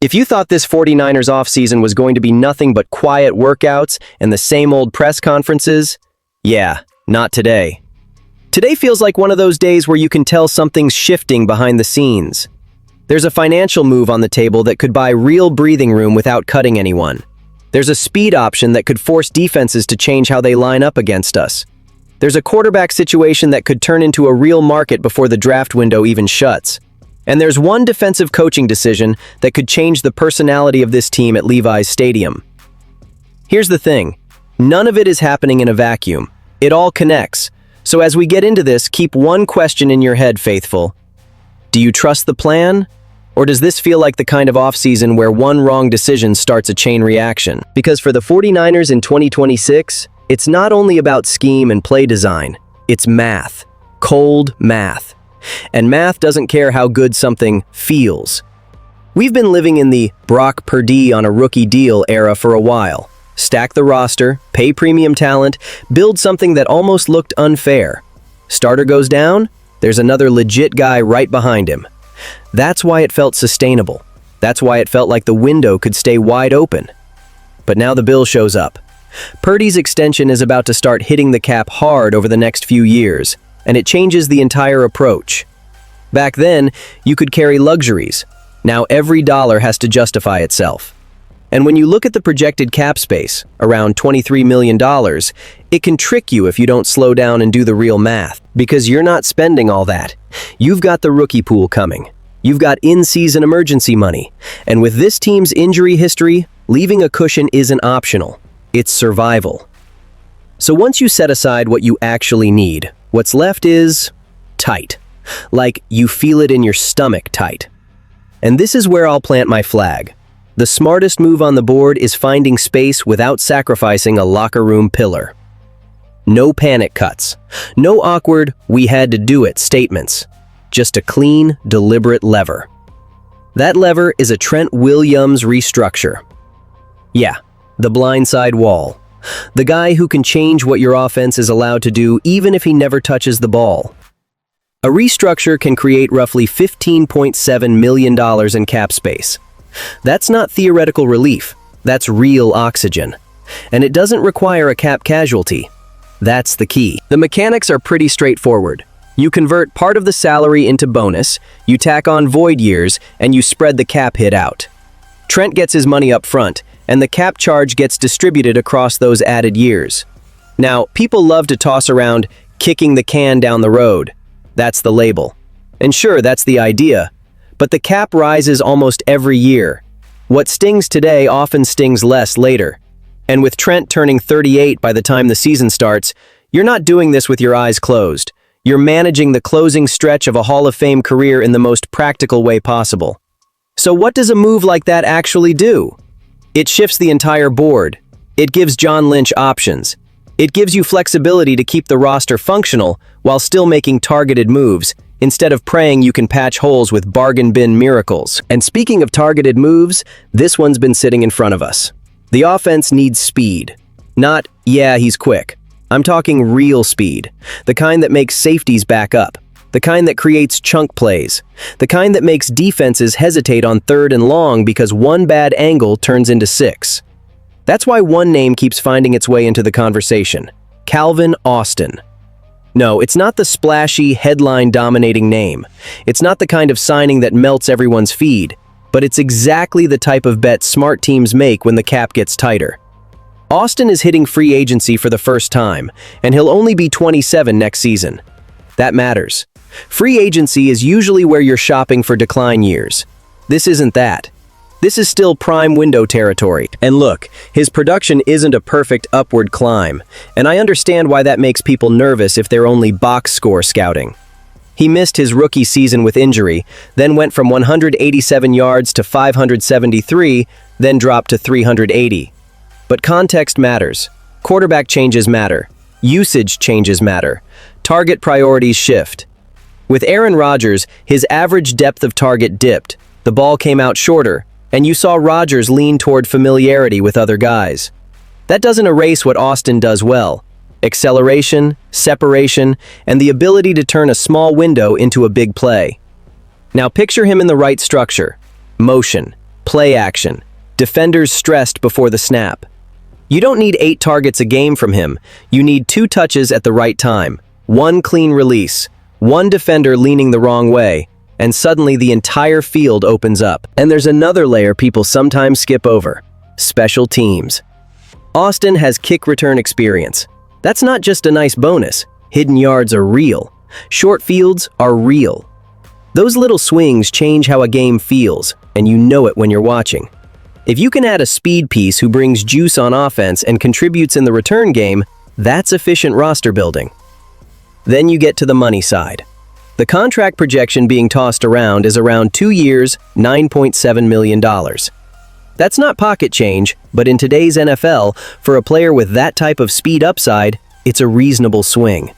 If you thought this 49ers offseason was going to be nothing but quiet workouts and the same old press conferences, yeah, not today. Today feels like one of those days where you can tell something's shifting behind the scenes. There's a financial move on the table that could buy real breathing room without cutting anyone. There's a speed option that could force defenses to change how they line up against us. There's a quarterback situation that could turn into a real market before the draft window even shuts. And there's one defensive coaching decision that could change the personality of this team at Levi's Stadium. Here's the thing. None of it is happening in a vacuum. It all connects. So as we get into this, keep one question in your head, faithful. Do you trust the plan? Or does this feel like the kind of offseason where one wrong decision starts a chain reaction? Because for the 49ers in 2026, it's not only about scheme and play design. It's math. Cold math. And math doesn't care how good something feels. We've been living in the Brock Purdy on a rookie deal era for a while. Stack the roster, pay premium talent, build something that almost looked unfair. Starter goes down, there's another legit guy right behind him. That's why it felt sustainable. That's why it felt like the window could stay wide open. But now the bill shows up. Purdy's extension is about to start hitting the cap hard over the next few years, and it changes the entire approach. Back then, you could carry luxuries. Now every dollar has to justify itself. And when you look at the projected cap space, around $23 million, it can trick you if you don't slow down and do the real math, because you're not spending all that. You've got the rookie pool coming. You've got in-season emergency money. And with this team's injury history, leaving a cushion isn't optional. It's survival. So once you set aside what you actually need, what's left is tight. Like you feel it in your stomach tight. And this is where I'll plant my flag. The smartest move on the board is finding space without sacrificing a locker room pillar. No panic cuts. No awkward, we had to do it statements. Just a clean, deliberate lever. That lever is a Trent Williams restructure. Yeah, the blindside wall. The guy who can change what your offense is allowed to do even if he never touches the ball. A restructure can create roughly $15.7 million in cap space. That's not theoretical relief, that's real oxygen. And it doesn't require a cap casualty. That's the key. The mechanics are pretty straightforward. You convert part of the salary into bonus, you tack on void years, and you spread the cap hit out. Trent gets his money up front, and the cap charge gets distributed across those added years. Now, people love to toss around kicking the can down the road. That's the label. And sure, that's the idea. But the cap rises almost every year. What stings today often stings less later. And with Trent turning 38 by the time the season starts, you're not doing this with your eyes closed. You're managing the closing stretch of a Hall of Fame career in the most practical way possible. So what does a move like that actually do? It shifts the entire board. It gives John Lynch options. It gives you flexibility to keep the roster functional while still making targeted moves, instead of praying you can patch holes with bargain bin miracles. And speaking of targeted moves, this one's been sitting in front of us. The offense needs speed. Not, yeah, he's quick. I'm talking real speed. The kind that makes safeties back up. The kind that creates chunk plays. The kind that makes defenses hesitate on 3rd and long because one bad angle turns into 6. That's why one name keeps finding its way into the conversation. Calvin Austin. No, it's not the splashy, headline-dominating name. It's not the kind of signing that melts everyone's feed, but it's exactly the type of bet smart teams make when the cap gets tighter. Austin is hitting free agency for the first time, and he'll only be 27 next season. That matters. Free agency is usually where you're shopping for decline years. This isn't that. This is still prime window territory. And look, his production isn't a perfect upward climb, and I understand why that makes people nervous if they're only box score scouting. He missed his rookie season with injury, then went from 187 yards to 573, then dropped to 380. But context matters. Quarterback changes matter. Usage changes matter. Target priorities shift. With Aaron Rodgers, his average depth of target dipped, the ball came out shorter, and you saw Rodgers lean toward familiarity with other guys. That doesn't erase what Austin does well: acceleration, separation, and the ability to turn a small window into a big play. Now picture him in the right structure: motion, Play action. Defenders stressed before the snap. You don't need 8 targets a game from him. You need 2 touches at the right time, 1 clean release, 1 defender leaning the wrong way, and suddenly the entire field opens up. And there's another layer people sometimes skip over: special teams. Austin has kick return experience. That's not just a nice bonus. Hidden yards are real. Short fields are real. Those little swings change how a game feels, and you know it when you're watching. If you can add a speed piece who brings juice on offense and contributes in the return game, that's efficient roster building. Then you get to the money side. The contract projection being tossed around is around 2 years, $9.7 million. That's not pocket change, but in today's NFL, for a player with that type of speed upside, it's a reasonable swing.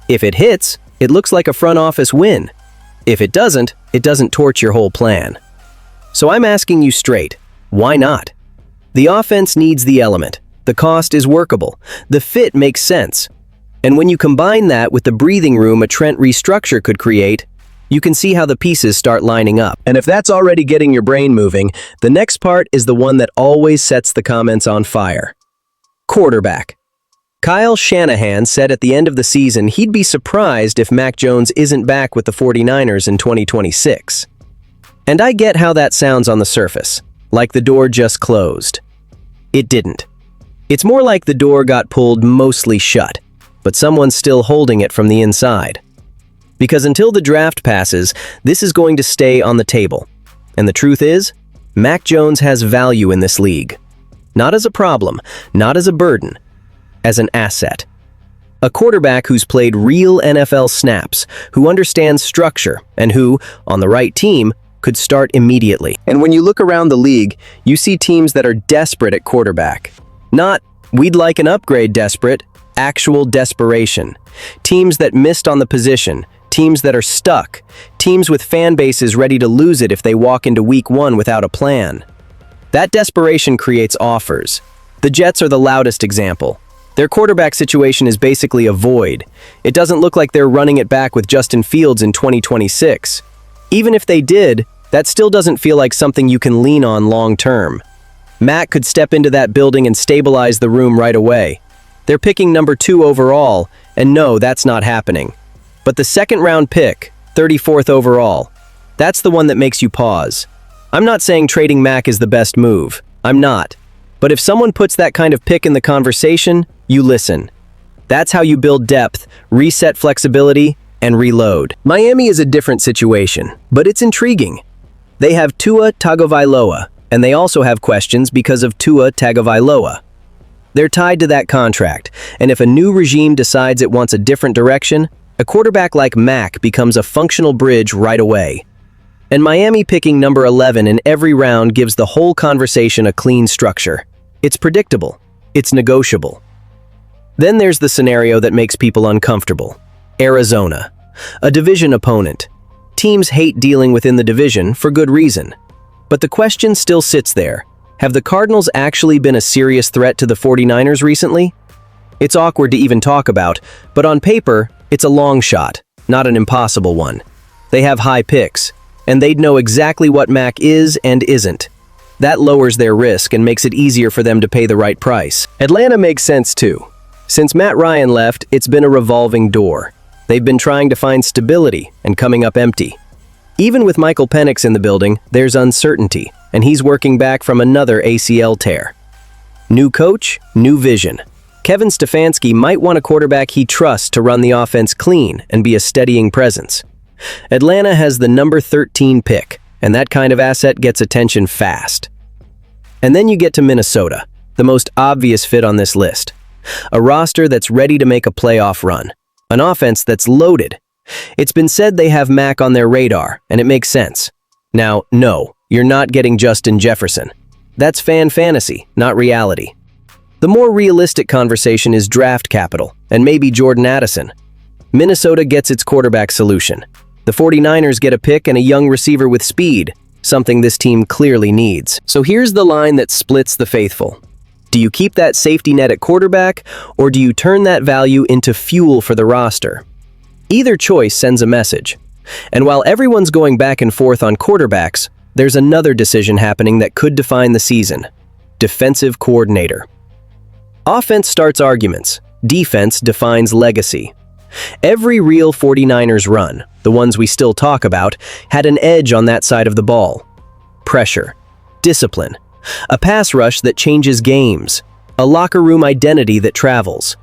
If it hits, it looks like a front office win. If it doesn't torch your whole plan. So I'm asking you straight, why not? The offense needs the element. The cost is workable. The fit makes sense. And when you combine that with the breathing room a Trent restructure could create, you can see how the pieces start lining up. And if that's already getting your brain moving, the next part is the one that always sets the comments on fire. Quarterback. Kyle Shanahan said at the end of the season he'd be surprised if Mac Jones isn't back with the 49ers in 2026. And I get how that sounds on the surface, like the door just closed. It didn't. It's more like the door got pulled mostly shut, but someone's still holding it from the inside. Because until the draft passes, this is going to stay on the table. And the truth is, Mac Jones has value in this league. Not as a problem, not as a burden, as an asset. A quarterback who's played real NFL snaps, who understands structure, and who, on the right team, could start immediately. And when you look around the league, you see teams that are desperate at quarterback. Not, we'd like an upgrade desperate, actual desperation. Teams that missed on the position, teams that are stuck, teams with fan bases ready to lose it if they walk into week 1 without a plan. That desperation creates offers. The Jets are the loudest example. Their quarterback situation is basically a void. It doesn't look like they're running it back with Justin Fields in 2026. Even if they did, that still doesn't feel like something you can lean on long term. Matt could step into that building and stabilize the room right away. They're picking number 2 overall, and no, that's not happening. But the second round pick, 34th overall, that's the one that makes you pause. I'm not saying trading Mac is the best move. I'm not. But if someone puts that kind of pick in the conversation, you listen. That's how you build depth, reset flexibility, and reload. Miami is a different situation, but it's intriguing. They have Tua Tagovailoa, and they also have questions because of Tua Tagovailoa. They're tied to that contract, and if a new regime decides it wants a different direction, a quarterback like Mac becomes a functional bridge right away. And Miami picking number 11 in every round gives the whole conversation a clean structure. It's predictable. It's negotiable. Then there's the scenario that makes people uncomfortable. Arizona, a division opponent. Teams hate dealing within the division for good reason. But the question still sits there. Have the Cardinals actually been a serious threat to the 49ers recently? It's awkward to even talk about, but on paper, it's a long shot, not an impossible one. They have high picks, and they'd know exactly what Mac is and isn't. That lowers their risk and makes it easier for them to pay the right price. Atlanta makes sense too. Since Matt Ryan left, it's been a revolving door. They've been trying to find stability and coming up empty. Even with Michael Penix in the building, there's uncertainty, and he's working back from another ACL tear. New coach, new vision. Kevin Stefanski might want a quarterback he trusts to run the offense clean and be a steadying presence. Atlanta has the number 13 pick, and that kind of asset gets attention fast. And then you get to Minnesota, the most obvious fit on this list. A roster that's ready to make a playoff run. An offense that's loaded. It's been said they have Mac on their radar, and it makes sense. Now, no, you're not getting Justin Jefferson. That's fan fantasy, not reality. The more realistic conversation is draft capital, and maybe Jordan Addison. Minnesota gets its quarterback solution. The 49ers get a pick and a young receiver with speed, something this team clearly needs. So here's the line that splits the faithful. Do you keep that safety net at quarterback, or do you turn that value into fuel for the roster? Either choice sends a message. And while everyone's going back and forth on quarterbacks, there's another decision happening that could define the season. Defensive coordinator. Offense starts arguments. Defense defines legacy. Every real 49ers run, the ones we still talk about, had an edge on that side of the ball. Pressure. Discipline. A pass rush that changes games. A locker room identity that travels.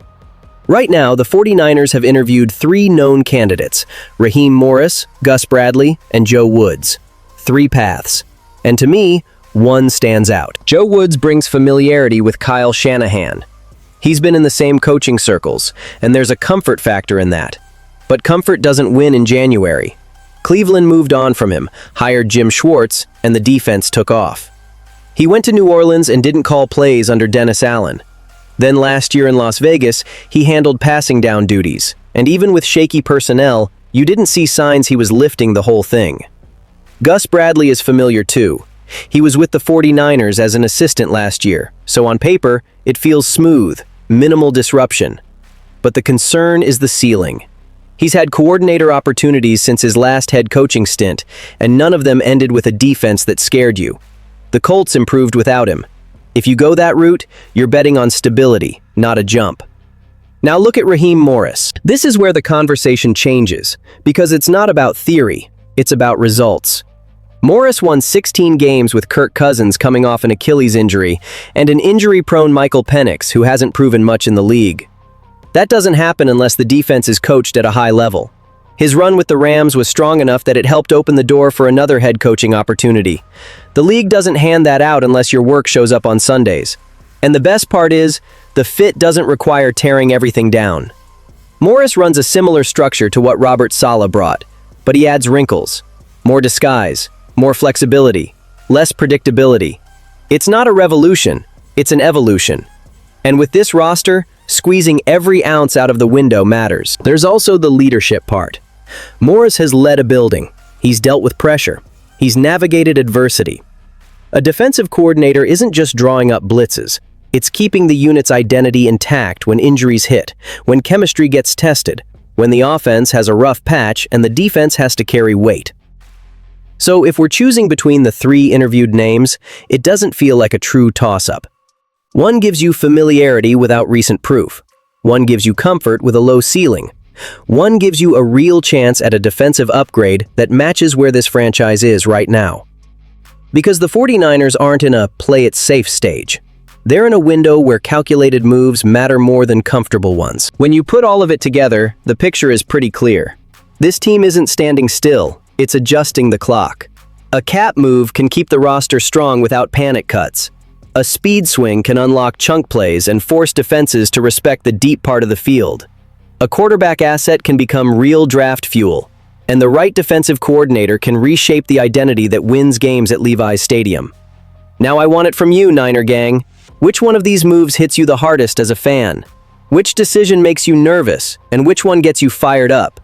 Right now, the 49ers have interviewed 3 known candidates: Raheem Morris, Gus Bradley, and Joe Woods. 3 paths. And to me, one stands out. Joe Woods brings familiarity with Kyle Shanahan. He's been in the same coaching circles, and there's a comfort factor in that. But comfort doesn't win in January. Cleveland moved on from him, hired Jim Schwartz, and the defense took off. He went to New Orleans and didn't call plays under Dennis Allen. Then last year in Las Vegas, he handled passing down duties, and even with shaky personnel, you didn't see signs he was lifting the whole thing. Gus Bradley is familiar too. He was with the 49ers as an assistant last year, so on paper, it feels smooth, minimal disruption. But the concern is the ceiling. He's had coordinator opportunities since his last head coaching stint, and none of them ended with a defense that scared you. The Colts improved without him. If you go that route, you're betting on stability, not a jump. Now look at Raheem Morris. This is where the conversation changes, because it's not about theory, it's about results. Morris won 16 games with Kirk Cousins coming off an Achilles injury and an injury-prone Michael Penix who hasn't proven much in the league. That doesn't happen unless the defense is coached at a high level. His run with the Rams was strong enough that it helped open the door for another head coaching opportunity. The league doesn't hand that out unless your work shows up on Sundays. And the best part is, the fit doesn't require tearing everything down. Morris runs a similar structure to what Robert Saleh brought, but he adds wrinkles, more disguise, more flexibility, less predictability. It's not a revolution, it's an evolution. And with this roster, squeezing every ounce out of the window matters. There's also the leadership part. Morris has led a building. He's dealt with pressure. He's navigated adversity. A defensive coordinator isn't just drawing up blitzes. It's keeping the unit's identity intact when injuries hit, when chemistry gets tested, when the offense has a rough patch and the defense has to carry weight. So if we're choosing between the 3 interviewed names, it doesn't feel like a true toss-up. One gives you familiarity without recent proof. One gives you comfort with a low ceiling. One gives you a real chance at a defensive upgrade that matches where this franchise is right now. Because the 49ers aren't in a play-it-safe stage. They're in a window where calculated moves matter more than comfortable ones. When you put all of it together, the picture is pretty clear. This team isn't standing still, it's adjusting the clock. A cap move can keep the roster strong without panic cuts. A speed swing can unlock chunk plays and force defenses to respect the deep part of the field. A quarterback asset can become real draft fuel, and the right defensive coordinator can reshape the identity that wins games at Levi's Stadium. Now I want it from you, Niner Gang. Which one of these moves hits you the hardest as a fan? Which decision makes you nervous, and which one gets you fired up?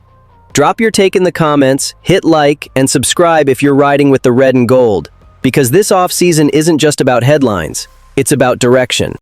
Drop your take in the comments, hit like, and subscribe if you're riding with the red and gold. Because this offseason isn't just about headlines, it's about direction.